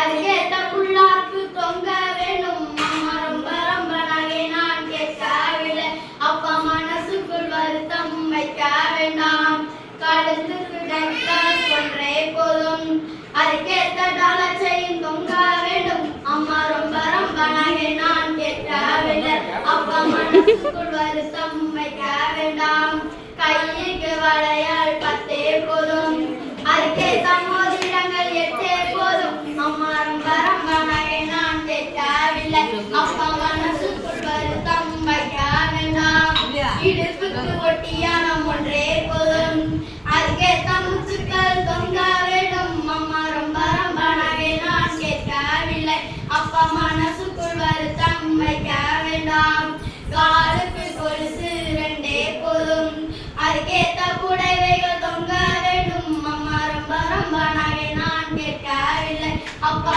அதுக்கேத்த புல்லாக்கு தொங்க வேணும் அம்மா ரொம்ப ரொம்ப நகை நான் கேட்கவில்லை அப்பா மனசுக்குள் வருத்தம் வைக்க வேண்டாம் கழுத்துக்கு நெக்லஸ் ஒன்றே போதும் அதுக்கேத்த டாலர் செயின் தொங்க வேண்டும் அம்மா ரொம்ப ரொம்ப நகை நான் கேட்கவில்லை அப்பா மனசுக்குள் வருத்தம் வைக்க வேண்டாம் கைக்கு வளையல் 10 போதும் அதுக்கேத்த மோதிரங்கள் 8 போதும் அம்மா ரொம்ப ரொம்ப நகை நான் கேட்கவில்லை அப்பா மனசுக்குள் வருத்தம் வைக்க வேண்டாம் இடுப்புக்கு ஒட்டியானம் ஒன்றே போதும் அதுக்கேத்த முத்துக்கள் தொங்க வேண்டும் அம்மா ரொம்ப ரொம்ப நகை நான் கேட்கவில்லை அப்பா மனசுக்குள் வருத்தம் வைக்க வேண்டாம் காலுக்கு கொலுசு 2 போதும் அதுக்கேத்த புடவைகள் தொங்க வேண்டும் அம்மா ரொம்ப ரொம்ப நகை நான் கேட்கவில்லை அப்பா